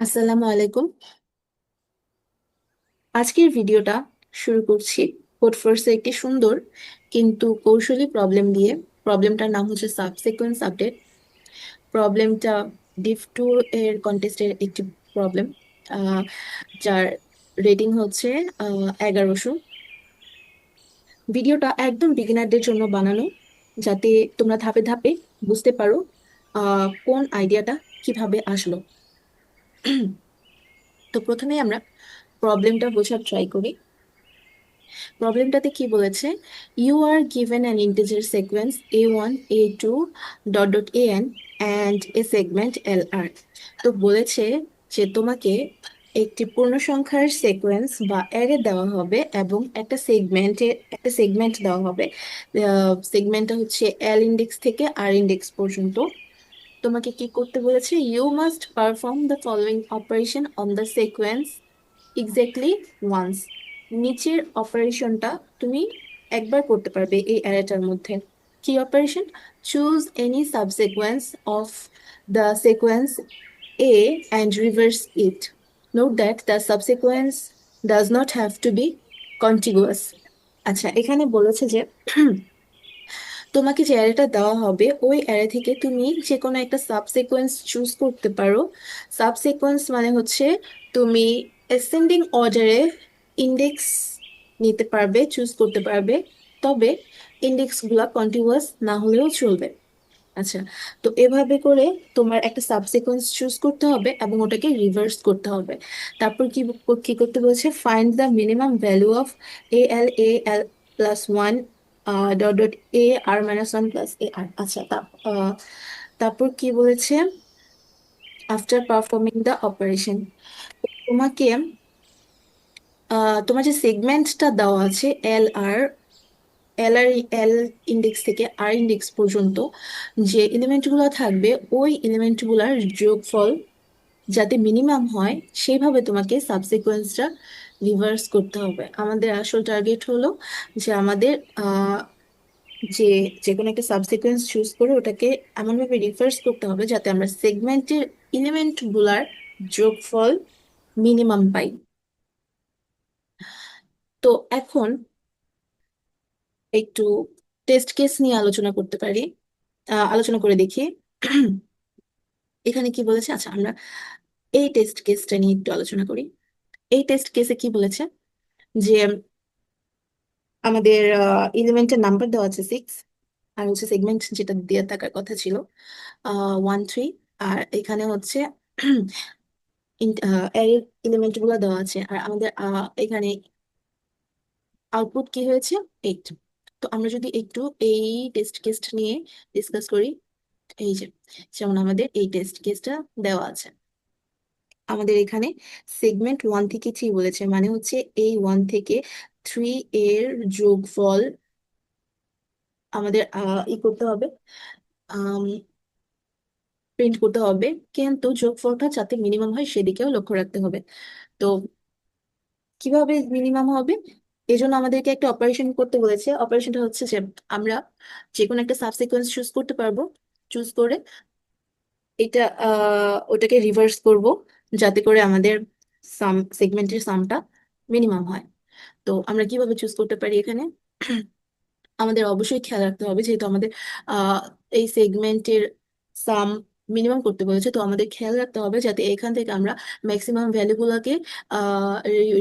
আসসালামু আলাইকুম। আজকের ভিডিওটা শুরু করছি কোড ফোর্সে একটি সুন্দর কিন্তু কৌশলী প্রবলেম দিয়ে। প্রবলেমটার নাম হচ্ছে সাবসিকুয়েন্স আপডেট। প্রবলেমটা ডিভ টু এর কন্টেস্টের একটি প্রবলেম, যার রেটিং হচ্ছে 1100। ভিডিওটা একদম বিগিনারদের জন্য বানানো, যাতে তোমরা ধাপে ধাপে বুঝতে পারো কোন আইডিয়াটা কিভাবে আসলো। তো প্রথমে আমরা প্রবলেমটা বোঝার ট্রাই করি। প্রবলেমটাতে কি বলেছে? You are given an integer sequence a1 a2 dot dot an and a segment lr। তো বলেছে যে তোমাকে একটি পূর্ণ সংখ্যার সিকোয়েন্স বা অ্যারে দেওয়া হবে এবং একটা সেগমেন্ট দেওয়া হবে। সেগমেন্টটা হচ্ছে এল ইন্ডেক্স থেকে আর ইন্ডেক্স পর্যন্ত। তোমাকে কি করতে বলেছে? You must perform the following operation on the sequence exactly once. নিচের অপারেশনটা তুমি একবার করতে পারবে এই অ্যারেটার মধ্যে। কি operation? Choose any subsequence of the sequence a and reverse it. Note that the subsequence does not have to be contiguous. আচ্ছা, এখানে বলেছে যে তোমাকে যে অ্যারেটা দেওয়া হবে ওই অ্যারে থেকে তুমি যে কোনো একটা সাবসিকোয়েন্স চুজ করতে পারো। সাবসিকোয়েন্স মানে হচ্ছে তুমি অ্যাসেন্ডিং অর্ডারে ইন্ডেক্স নিতে পারবে, চুজ করতে পারবে, তবে ইন্ডেক্স গুলা কন্টিনিউয়াস না হলেও চলবে। আচ্ছা, তো এভাবে করে তোমার একটা সাবসিকোয়েন্স চুজ করতে হবে এবং ওটাকে রিভার্স করতে হবে। তারপর কি কি করতে বলছে? Find the minimum value of L plus one dot dot R minus one plus R. আচ্ছা, তারপর কি বলেছে? আফটার পারফর্মিং দ্য অপারেশন, তোমাকে তোমার যে সেগমেন্টটা দেওয়া আছে এল আর এল আর এল ইন্ডেক্স থেকে আর ইন্ডেক্স পর্যন্ত যে এলিমেন্টগুলো থাকবে ওই এলিমেন্টগুলোর যোগফল যাতে মিনিমাম হয় সেইভাবে তোমাকে সাবসিকোয়েন্সটা রিভার্স করতে হবে। আমাদের আসল টার্গেট হলো যে আমাদের যে যে কোনো একটা সাবসিকোয়েন্স চুজ করে ওটাকে এমনভাবে রিভার্স করতে হবে যাতে আমরা সেগমেন্টের এলিমেন্টগুলোর যোগফল মিনিমাম পাই। তো এখন একটু টেস্ট কেস নিয়ে আলোচনা করতে পারি, আলোচনা করে দেখি। এখানে কি বলেছে? আচ্ছা, আমরা এই টেস্ট কেসটা নিয়ে একটু আলোচনা করি। এই টেস্ট কেসে কি বলেছে যে আমাদের এলিমেন্টের নাম্বার দেওয়া আছে 6, আর হচ্ছে সেগমেন্ট যেটা দেওয়া থাকার কথা ছিল 1 3। আর এখানে হচ্ছে এলিমেন্ট গুলো দেওয়া আছে, আর আমাদের এখানে আউটপুট কি হয়েছে? 8। তো আমরা যদি একটু এই টেস্ট কেসটা নিয়ে ডিসকাস করি। এই যে, যেমন আমাদের এই টেস্ট কেসটা দেওয়া আছে, আমাদের এখানে সেগমেন্ট 1 থেকে 3 বলেছে, মানে হচ্ছে এই 1 থেকে 3 এর যোগফল আমাদের করতে হবে, প্রিন্ট করতে হবে, কিন্তু যোগফলটা যাতে মিনিমাম হয় সেদিকেও লক্ষ্য রাখতে হবে। তো কিভাবে মিনিমাম হবে? এই জন্য আমাদেরকে একটা অপারেশন করতে বলেছে। অপারেশনটা হচ্ছে যে আমরা যে কোনো একটা সাবসিকোয়েন্স চুজ করতে পারবো, চুজ করে এটা ওটাকে রিভার্স করব যাতে করে আমাদের সাম সেগমেন্টের সামটা মিনিমাম হয়। তো আমরা কিভাবে চুজ করতে পারি? এখানে আমাদের অবশ্যই খেয়াল রাখতে হবে, যেহেতু আমাদের আহ এই সেগমেন্টের সাম মিনিমাম করতে বলেছে, তো আমাদের খেয়াল রাখতে হবে যাতে এখান থেকে আমরা ম্যাক্সিমাম ভ্যালুগুলোকে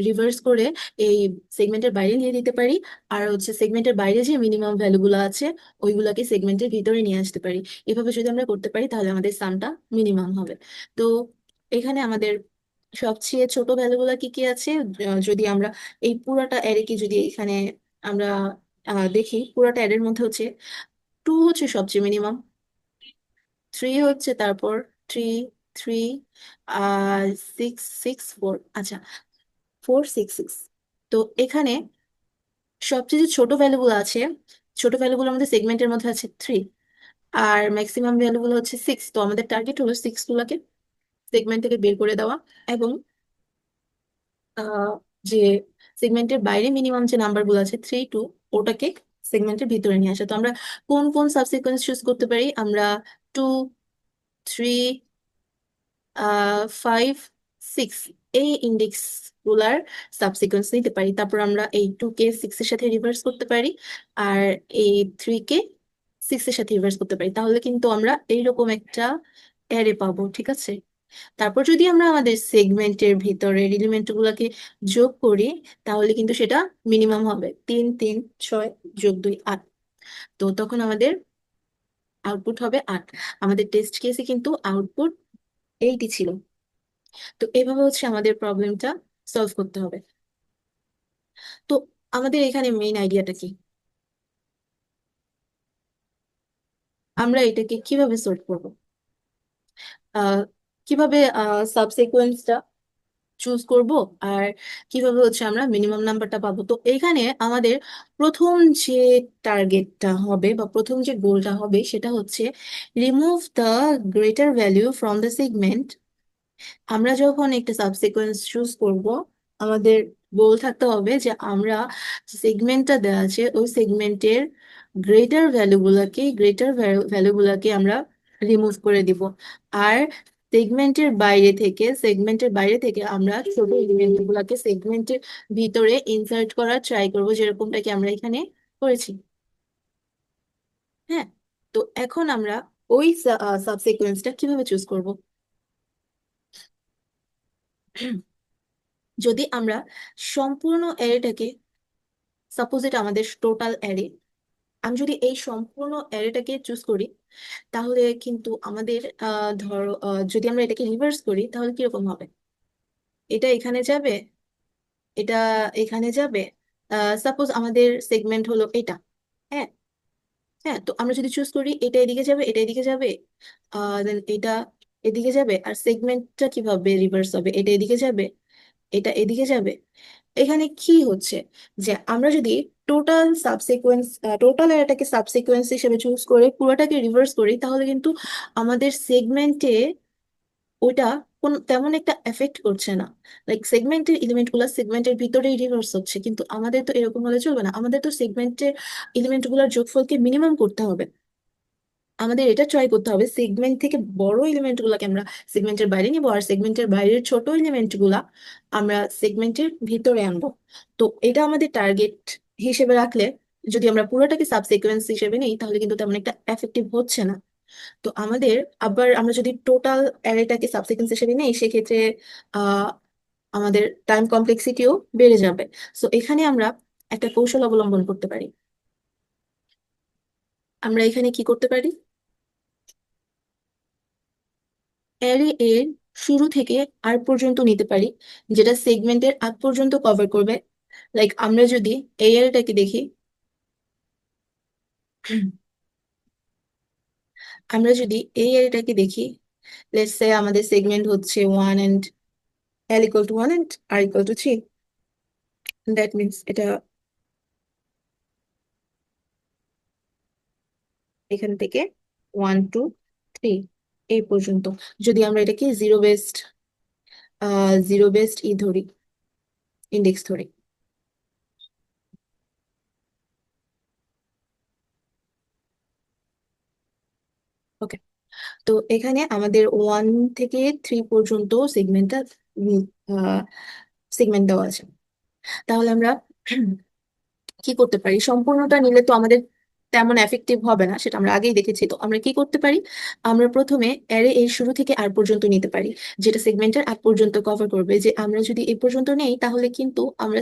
রিভার্স করে এই সেগমেন্টের বাইরে নিয়ে দিতে পারি, আর হচ্ছে সেগমেন্টের বাইরে যে মিনিমাম ভ্যালুগুলো আছে ওইগুলোকে সেগমেন্টের ভিতরে নিয়ে আসতে পারি। এভাবে যদি আমরা করতে পারি তাহলে আমাদের সামটা মিনিমাম হবে। তো এখানে আমাদের সবচেয়ে ছোট ভ্যালুগুলো কি কি আছে? যদি আমরা এই পুরাটা অ্যারে কি যদি এখানে আমরা দেখি, পুরোটা অ্যাডের মধ্যে হচ্ছে 2 হচ্ছে সবচেয়ে মিনিমাম, 3 হচ্ছে, তারপর 3 3 আর 6 6 4। আচ্ছা, 4 6 6। তো এখানে সবচেয়ে যে ছোট ভ্যালুগুলো আছে, ছোট ভ্যালুগুলো আমাদের সেগমেন্টের মধ্যে আছে 3, আর ম্যাক্সিমাম ভ্যালুগুলো হচ্ছে 6। তো আমাদের টার্গেট হলো 6 গুলাকে সেগমেন্ট থেকে বের করে দেওয়া এবং আহ, যে সেগমেন্টের বাইরে মিনিমাম যে নাম্বার গুলো আছে 3 2, ওটাকে সেগমেন্টের ভিতরে নিয়ে আসা। তো আমরা কোন কোন সাবসিকোয়েন্স চুজ করতে পারি? আমরা 2 3 5 সিক্স, এই ইন্ডেক্স গুলার সাবসিকোয়েন্স নিতে পারি। তারপর আমরা এই 2 কে 6 এর সাথে রিভার্স করতে পারি, আর এই 3 কে 6 এর সাথে রিভার্স করতে পারি। তাহলে কিন্তু আমরা এইরকম একটা অ্যারে পাবো, ঠিক আছে? তারপর যদি আমরা আমাদের সেগমেন্টের ভিতরে এলিমেন্ট গুলাকে যোগ করি, তাহলে কিন্তু সেটা মিনিমাম হবে 3 3 6 যোগ 2 8। তো তখন আমাদের আউটপুট হবে 8। আমাদের টেস্ট কেসে কিন্তু আউটপুট 8ই ছিল। তো এভাবে হচ্ছে আমাদের প্রবলেমটা সলভ করতে হবে। তো আমাদের এখানে মেইন আইডিয়াটা কি? আমরা এটাকে কিভাবে সলভ করব? আহ কিভাবে সাবসিকুয়েন্সটা চুজ করব, আর কিভাবে হচ্ছে আমরা মিনিমাম নাম্বারটা পাবো? তো এখানে আমাদের প্রথম যে টার্গেটটা হবে বা প্রথম যে গোলটা হবে সেটা হচ্ছে remove the greater value from the segment. আমরা যখন একটা সাবসিকোয়েন্স চুজ করব, আমাদের গোল থাকতে হবে যে আমরা সেগমেন্টটা দেওয়া আছে ওই সেগমেন্টের গ্রেটার ভ্যালুগুলোকে আমরা রিমুভ করে দিব। আর সেগমেন্টের বাইরে থেকে আমরা ছোট এলিমেন্ট গুলাকে সেগমেন্টের ভিতরে ইনসার্ট করার ট্রাই করব, যেরকমটা কি আমরা এখানে করেছি। হ্যাঁ, তো এখন আমরা ওই সাবসিকোয়েন্সটা কিভাবে চুজ করব? যদি আমরা সম্পূর্ণ অ্যারেটাকে, সাপোজ এটা আমাদের টোটাল অ্যারে, আমি যদি এই সম্পূর্ণ অ্যারেটাকে চুজ করি, তাহলে কিন্তু আমাদের ধরো যদি আমরা এটাকে রিভার্স করি তাহলে কিরকম হবে? এটা এখানে যাবে, এটা এখানে যাবে। সাপোজ আমাদের সেগমেন্ট হলো এটা। হ্যাঁ, হ্যাঁ, তো আমরা যদি চুজ করি এটা এদিকে যাবে, এটা এদিকে যাবে, দেন এটা এদিকে যাবে। আর সেগমেন্টটা কিভাবে রিভার্স হবে? এটা এদিকে যাবে, এটা এদিকে যাবে। এখানে কি হচ্ছে যে আমরা যদি টোটাল এটাকে সাবসিকোয়েন্স হিসেবে চুজ করে পুরোটাকে রিভার্স করি, তাহলে কিন্তু আমাদের সেগমেন্টে ওইটা কোন তেমন একটা এফেক্ট করছে না। লাইক সেগমেন্টের এলিমেন্ট গুলা সেগমেন্টের ভিতরেই রিভার্স হচ্ছে, কিন্তু আমাদের তো এরকম হলে চলবে না। আমাদের তো সেগমেন্টের এলিমেন্ট গুলার যোগফলকে মিনিমাম করতে হবে। আমাদের এটা ট্রাই করতে হবে সেগমেন্ট থেকে বড় এলিমেন্ট গুলাকে আমরা সেগমেন্টের বাইরে নিব, আর সেগমেন্টের বাইরের ছোট এলিমেন্ট গুলা আমরা সেগমেন্টের ভিতরে আনবো। তো এটা আমাদের টার্গেট হিসেবে রাখলে, যদি আমরা পুরোটাকে সাবসিকোয়েন্স হিসেবে নিই তাহলে কিন্তু তেমন একটা এফেক্টিভ হচ্ছে না। তো আমাদের আবার আমরা যদি টোটাল অ্যারেটাকে সাবসিকোয়েন্স হিসেবে নিই, সেক্ষেত্রে আহ আমাদের টাইম কমপ্লেক্সিটিও বেড়ে যাবে। সো এখানে আমরা একটা কৌশল অবলম্বন করতে পারি। আমরা এখানে কি করতে পারি? অ্যারে এর শুরু থেকে আর পর্যন্ত নিতে পারি, যেটা সেগমেন্টের আগ পর্যন্ত কভার করবে। লাইক আমরা যদি এই অ্যারেটাকে দেখি, আমরা যদি এই অ্যারেটাকে দেখি, লেটস সে আমাদের সেগমেন্ট হচ্ছে 1 and L = 1 and R = 3। That means এটা এখান থেকে 1 2 3 এই পর্যন্ত। যদি আমরা এটাকে জিরো বেসড ধরি, ইন্ডেক্স ধরি। ওকে, তো এখানে আমাদের 1 থেকে 3 পর্যন্ত সেগমেন্টটা সেগমেন্ট দেওয়া আছে। তাহলে আমরা কি করতে পারি? সম্পূর্ণটা নিলে তো আমাদের তেমন এফেক্টিভ হবে না, সেটা আমরা আগেই দেখেছি। তো আমরা কি করতে পারি? আমরা প্রথমে অ্যারে এর শুরু থেকে আর পর্যন্ত নিতে পারি, যেটা সেগমেন্টের আগ পর্যন্ত কভার করবে। যে আমরা যদি এই পর্যন্ত নেই তাহলে কিন্তু আমরা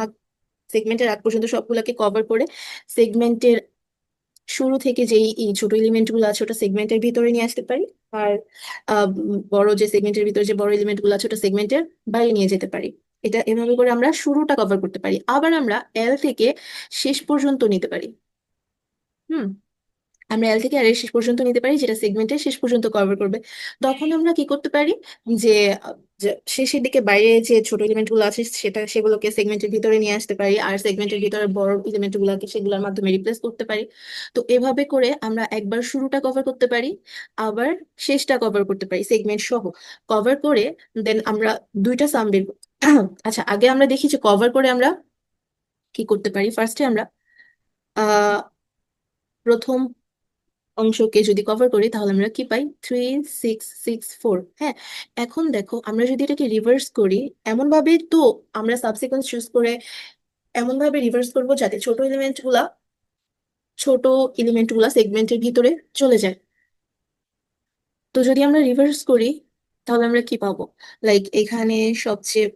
আগ সেগমেন্টের আগ পর্যন্ত সবগুলোকে কভার করে সেগমেন্টের শুরু থেকে যেই এই ছোট এলিমেন্ট গুলো আছে ওটা সেগমেন্টের ভিতরে নিয়ে আসতে পারি। আর বড় যে সেগমেন্টের ভিতরে যে বড় এলিমেন্ট গুলো আছে ওটা সেগমেন্টের বাইরে নিয়ে যেতে পারি। এটা এভাবে করে আমরা শুরুটা কভার করতে পারি। আবার আমরা এল থেকে শেষ পর্যন্ত নিতে পারি। হুম, আমরা এল থেকে আর এর শেষ পর্যন্ত নিতে পারি, যেটা সেগমেন্টের শেষ পর্যন্ত কভার করবে। তখন আমরা কি করতে পারি? যে আহ, যে শেষের দিকে বাইরে যে ছোট এলিমেন্ট গুলো আছে সেগুলোকে সেগমেন্টের ভিতরে নিয়ে আসতে পারি, আর সেগমেন্টের ভিতরে বড় এলিমেন্ট গুলোকে সেগুলোর মাধ্যমে রিপ্লেস করতে পারি। তো এভাবে করে আমরা একবার শুরুটা কভার করতে পারি, আবার শেষটা কভার করতে পারি সেগমেন্ট সহ। কভার করে দেন আমরা দুইটা সাম বের আচ্ছা, আগে আমরা দেখি যে কভার করে আমরা কি করতে পারি। ফার্স্টে আমরা আহ প্রথম অংশকে যদি কভার করি তাহলে আমরা কি পাই? 3664। হ্যাঁ, এখন দেখো আমরা যদি এটাকে রিভার্স করি, এমন ভাবে তো আমরা সাবসিকোয়েন্স চুজ করে এমন ভাবে রিভার্স করবো যাতে ছোট এলিমেন্ট গুলা সেগমেন্টের ভিতরে চলে যায়। তো যদি আমরা রিভার্স করি তাহলে আমরা কি পাবো? লাইক এখানে সবচেয়ে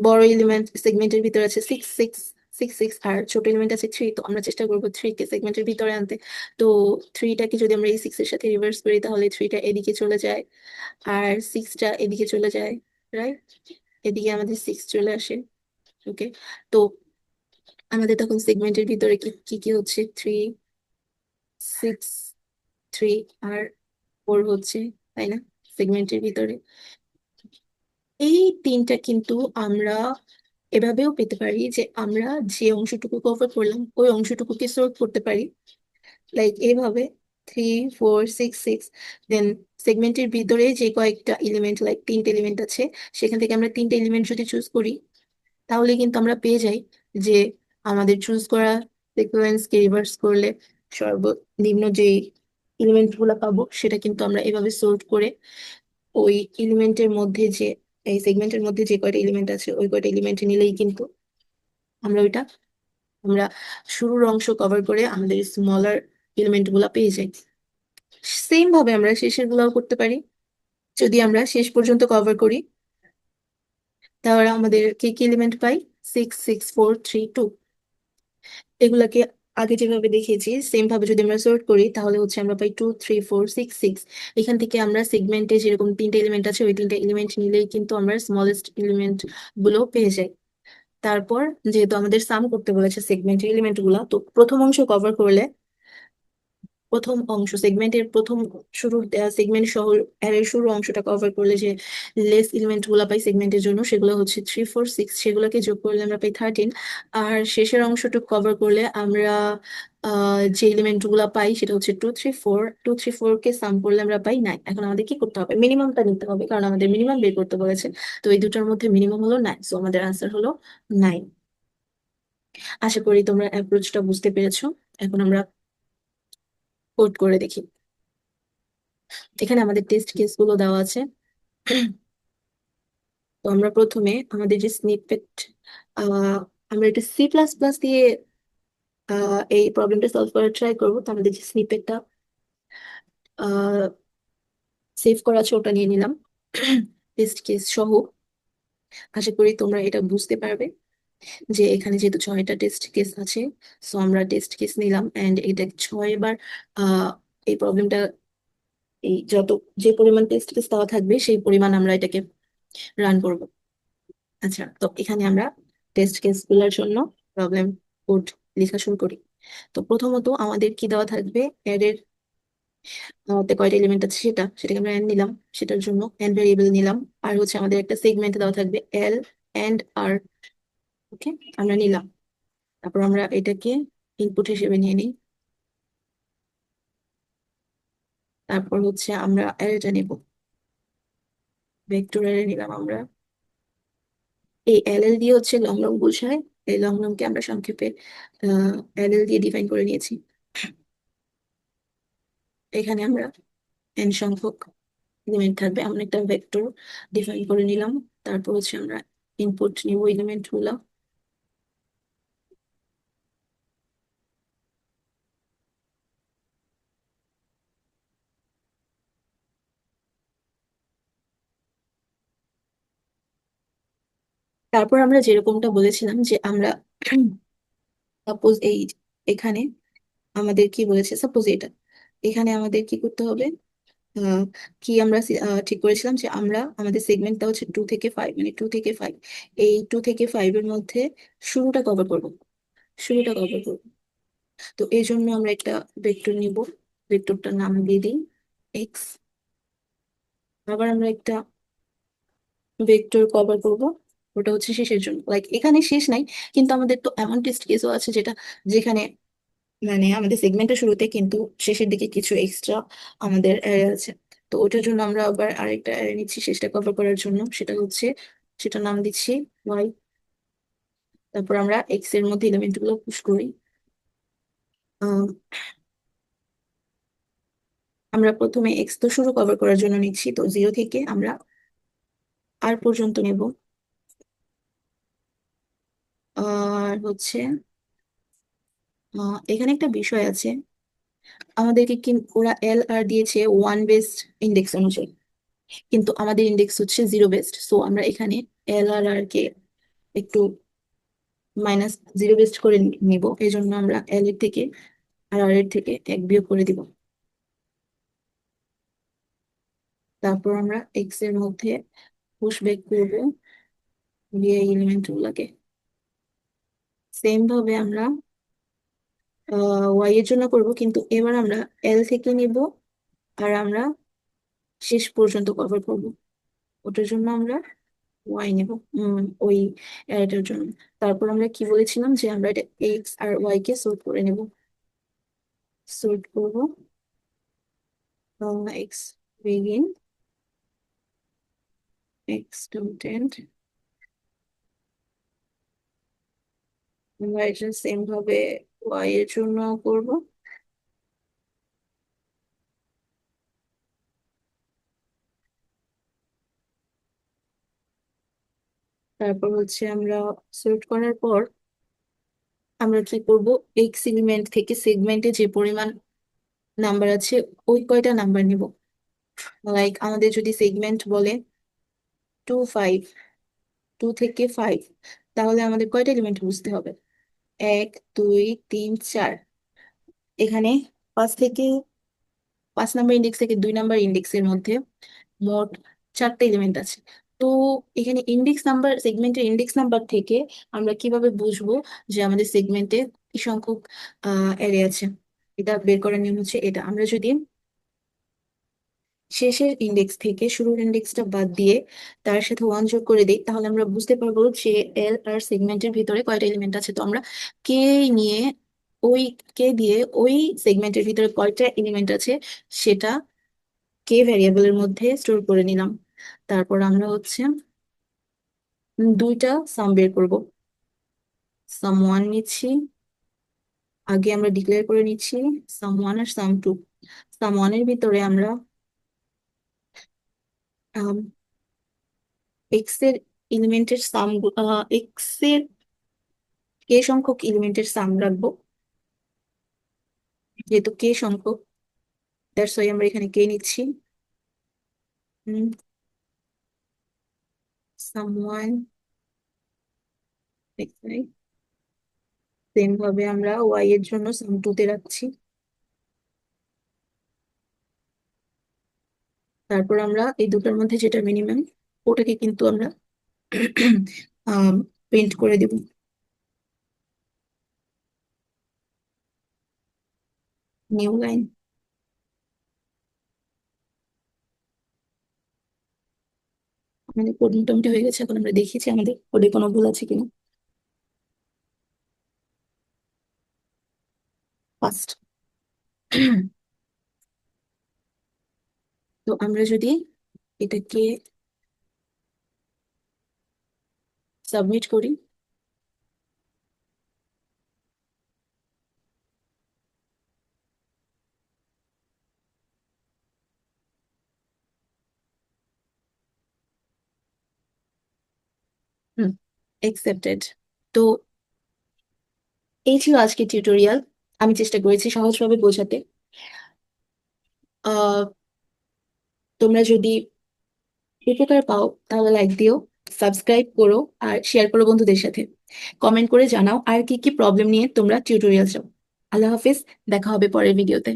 বড় এলিমেন্ট সেগমেন্টের ভিতরে আছে 6666, আর ছোট এলিমেন্ট আছে 3। তো আমরা চেষ্টা করবো 3 কে সেগমেন্টের ভিতরে আনতে। তো 3টাকে যদি আমরা এই 6 এর সাথে রিভার্স করি তাহলে 3টা এদিকে চলে যায়, আর 6টা এদিকে চলে যায়, রাইট? এদিকে আমাদের 6 চলে আসে। ওকে, তো আমাদের তখন সেগমেন্টের ভিতরে কি কি কি হচ্ছে? 3, 6, 3 আর 4 হচ্ছে, তাই না? সেগমেন্টের ভিতরে এই তিনটা কিন্তু আমরা এভাবেও পেতে পারি যে আমরা যে অংশটুকু কভার করলাম ওই অংশটুকুকে সর্ট করতে পারি, লাইক এইভাবে 3, 4, 6, 6। দেন সেগমেন্টের ভিতরে যে কয়েকটা এলিমেন্ট, লাইক 3টে এলিমেন্ট আছে, সেখান থেকে আমরা 3টে এলিমেন্ট যদি চুজ করি তাহলে কিন্তু আমরা পেয়ে যাই যে আমাদের চুজ করা সিকোয়েন্সকে রিভার্স করলে সর্বনিম্ন যে এলিমেন্ট গুলা পাবো সেটা কিন্তু আমরা এভাবে সর্ট করে ওই এলিমেন্টের মধ্যে যে এই সেগমেন্টের মধ্যে যে কয়টা এলিমেন্ট আছে ওই কয়টা এলিমেন্ট নিলেই কিন্তু আমরা আমরা শুরুর অংশ কভার করে আমাদের স্মলার এলিমেন্ট গুলা পেয়ে যাই। সেম ভাবে আমরা শেষের গুলাও করতে পারি। যদি আমরা শেষ পর্যন্ত কভার করি তাহলে আমাদের কি কি এলিমেন্ট পাই? 6, 6, 4, 3, 2। এগুলাকে আগে যেভাবে দেখিয়েছি সেম ভাবে যদি আমরা সর্ট করি তাহলে হচ্ছে আমরা পাই 2, 3, 4, 6, 6। এখান থেকে আমরা সেগমেন্টে যেরকম 3টে এলিমেন্ট আছে ওই 3টে এলিমেন্ট নিলেই কিন্তু আমরা স্মলেস্ট এলিমেন্ট গুলো পেয়ে যাই। তারপর যেহেতু আমাদের সাম করতে বলেছে সেগমেন্টের এলিমেন্ট গুলা, তো প্রথম অংশ কভার করলে প্রথম অংশ সেগমেন্টের প্রথম শুরুর সেগমেন্ট সহ অ্যারের শুরু অংশটা কভার করলে যে লেস এলিমেন্ট গুলা পাই সেগমেন্টের জন্য সেগুলো হচ্ছে 3, 4, 6, সেগুলোকে যোগ করলে আমরা পাই 13। আর শেষের অংশটুকু কভার করলে আমরা যে এলিমেন্ট গুলা পাই সেটা হচ্ছে 2, 3, 4। 2, 3, 4 কে সাম করলে আমরা পাই 9। এখন আমাদের কি করতে হবে? মিনিমামটা নিতে হবে, কারণ আমাদের মিনিমাম বের করতে বলেছে। তো এই দুটার মধ্যে মিনিমাম হলো 9, সো আমাদের আনসার হলো 9। আশা করি তোমরা অ্যাপ্রোচটা বুঝতে পেরেছো। এখন আমরা কোড করে দেখি। এখানে আমাদের টেস্ট কেস গুলো দেওয়া আছে। তো আমরা প্রথমে আমাদের যে স্নিপেট, আমরা এটা C++ দিয়ে এই প্রবলেমটা সলভ করার ট্রাই করবো। তো আমাদের যে স্নিপেটটা সেভ করা আছে ওটা নিয়ে নিলাম টেস্ট কেস সহ। আশা করি তোমরা এটা বুঝতে পারবে যে এখানে যেহেতু 6টা টেস্ট কেস আছে, সো আমরা টেস্ট কেস নিলাম এন্ড এটা 6 বার এই প্রবলেমটা এই যে পরিমাণ টেস্ট কেস দেওয়া থাকবে সেই পরিমাণ আমরা এটাকে রান করব। আচ্ছা, তো এখানে আমরা টেস্ট কেস গুলোর জন্য প্রবলেম কোড লেখা শুরু করি। তো প্রথমত আমাদের কি দেওয়া থাকবে? অ্যারের তে কয়টা এলিমেন্ট আছে সেটাকে আমরা এন নিলাম, সেটার জন্য এন ভেরিয়েবল নিলাম। আর হচ্ছে আমাদের একটা সেগমেন্ট দেওয়া থাকবে এল এন্ড আর। ওকে, আমরা নিলাম। তারপর আমরা এটাকে ইনপুট হিসেবে নিয়ে নিই। তারপর হচ্ছে আমরা অ্যারেটা নেব, ভেক্টর অ্যারে নিলাম আমরা। এই এল এল দিয়ে হচ্ছে লং লং বোঝায়। এই লং লং কে আমরা সংক্ষেপে এল এল দিয়ে ডিফাইন করে নিয়েছি। এখানে আমরা এন সংখ্যক এলিমেন্ট থাকবে এমন একটা ভেক্টর ডিফাইন করে নিলাম। তারপর হচ্ছে আমরা ইনপুট নিব এলিমেন্ট গুলা। তারপর আমরা যেরকমটা বলেছিলাম যে আমরা সাপোজ এখানে আমাদের কি বলেছে, সাপোজ এখানে আমাদের কি করতে হবে? আহ, কি আমরা ঠিক করেছিলাম যে আমরা আমাদের সেগমেন্টটা হচ্ছে 2 থেকে 5, মানে 2 থেকে 5। এই 2 থেকে 5 এর মধ্যে শুরুটা কভার করব, শুরুটা কভার করব। তো এই জন্য আমরা একটা ভেক্টর নিব, ভেক্টরটার নাম দিয়ে দিই এক্স। আবার আমরা একটা ভেক্টর কভার করব, ওটা হচ্ছে শেষের জন্য। লাইক এখানে শেষ নাই, কিন্তু আমাদের তো এমন টেস্ট কেসও আছে যেখানে মানে আমাদের সেগমেন্টের শুরুতে কিন্তু শেষের দিকে কিছু এক্সট্রা আমাদের অ্যারে আছে। তো ওটার জন্য আমরা আবার আরেকটা অ্যারে নিচ্ছি শেষটা কভার করার জন্য, সেটার নাম দিচ্ছি ওয়াই। তারপর আমরা এক্স এর মধ্যে এলিমেন্ট গুলো পুশ করি। আমরা প্রথমে এক্স তো শুরু কভার করার জন্য নিচ্ছি, তো 0 থেকে আমরা আর পর্যন্ত নেব। আর হচ্ছে এখানে একটা বিষয় আছে, আমাদেরকে কি ওরা এল আর দিয়েছে ওয়ান বেসড ইন্ডেক্স অনুযায়ী, কিন্তু আমাদের ইন্ডেক্স হচ্ছে 0 বেসড। সো আমরা এখানে এল আর আর কে একটু -0 বেসড করে নিব। এই জন্য আমরা এল এর থেকে আর আর এর থেকে এক বিয়োগ করে দিব। তারপর আমরা এক্স এর মধ্যে পুশ ব্যাক করবো ভিআই এলিমেন্ট গুলাকে। সেম ভাবে আমরা ওয়াই এর জন্য করব, কিন্তু এবার আমরা এল থেকে নিব আর আমরা শেষ পর্যন্ত কভার করব। ওটার জন্য আমরা ওয়াই নেব, ওই এটার জন্য। তারপর আমরা কি বলেছিলাম যে আমরা এটা এক্স আর ওয়াই কে সর্ট করে নেব। সর্ট করব এক্স বিগিন এক্স স্টুডেন্ট, আমরা এটা সেম ভাবে ওয়াই এর জন্য করব। তারপর হচ্ছে আমরা সর্ট করার পর আমরা কি করব, এক্স এলিমেন্ট থেকে সেগমেন্টে যে পরিমাণ নাম্বার আছে ওই কয়টা নাম্বার নিব। লাইক আমাদের যদি সেগমেন্ট বলে 2 5, 2 থেকে 5, তাহলে আমাদের কয়টা এলিমেন্ট বুঝতে হবে? 1 2 3 4। এখানে 5 নাম্বার ইন্ডেক্স থেকে 2 নাম্বার ইন্ডেক্সের মধ্যে মোট 4টা এলিমেন্ট আছে। তো এখানে ইন্ডেক্স নাম্বার, সেগমেন্টের ইন্ডেক্স নাম্বার থেকে আমরা কিভাবে বুঝবো যে আমাদের সেগমেন্টে কি সংখ্যক অ্যারে আছে? এটা বের করার নিয়ম হচ্ছে এটা, আমরা যদি শেষের ইন্ডেক্স থেকে শুরুর ইন্ডেক্সটা বাদ দিয়ে তার সাথে 1 যোগ করে দিই, তাহলে আমরা বুঝতে পারবো যে এল আর সেগমেন্টের ভিতরে কয়টা এলিমেন্ট আছে। তো আমরা কে নিয়ে ওই কে দিয়ে ওই সেগমেন্টের ভিতরে কয়টা এলিমেন্ট আছে সেটা কে ভ্যারিয়েবলের মধ্যে স্টোর করে নিলাম। তারপর আমরা হচ্ছে দুইটা সাম বের করব। সাম 1 নিচ্ছি, আগে আমরা ডিক্লেয়ার করে নিচ্ছি সাম 1 আর সাম 2। সাম 1 এর ভিতরে আমরা এক্স এর এলিমেন্টের সাম, এক্স এর কে সংখ্যক এলিমেন্টের সাম রাখবো, যেহেতু কে সংখ্যক দ্যাটস ওয়াই আমরা এখানে কে নিচ্ছি। সাম 1 সেম ভাবে আমরা ওয়াই এর জন্য সাম 2 তে রাখছি। তারপর আমরা এই দুটোর মধ্যে যেটা মিনিমাম ওটাকে কিন্তু আমরা প্রিন্ট করে দিব। New line. আমাদের কোড মোটামুটি হয়ে গেছে, এখন আমরা দেখেছি আমাদের কোডে কোনো ভুল আছে কিনা। ফার্স্ট তো আমরা যদি এটাকে সাবমিট করি, একসেপ্টেড। তো এই ছিল আজকের টিউটোরিয়াল। আমি চেষ্টা করেছি সহজভাবে বোঝাতে। আহ তোমরা যদি উপকার পাও তাহলে লাইক দিও, সাবস্ক্রাইব করো আর শেয়ার করো বন্ধুদের সাথে। কমেন্ট করে জানাও আর কি কি প্রবলেম নিয়ে তোমরা টিউটোরিয়াল চাও। আল্লাহ হাফিজ, দেখা হবে পরের ভিডিওতে।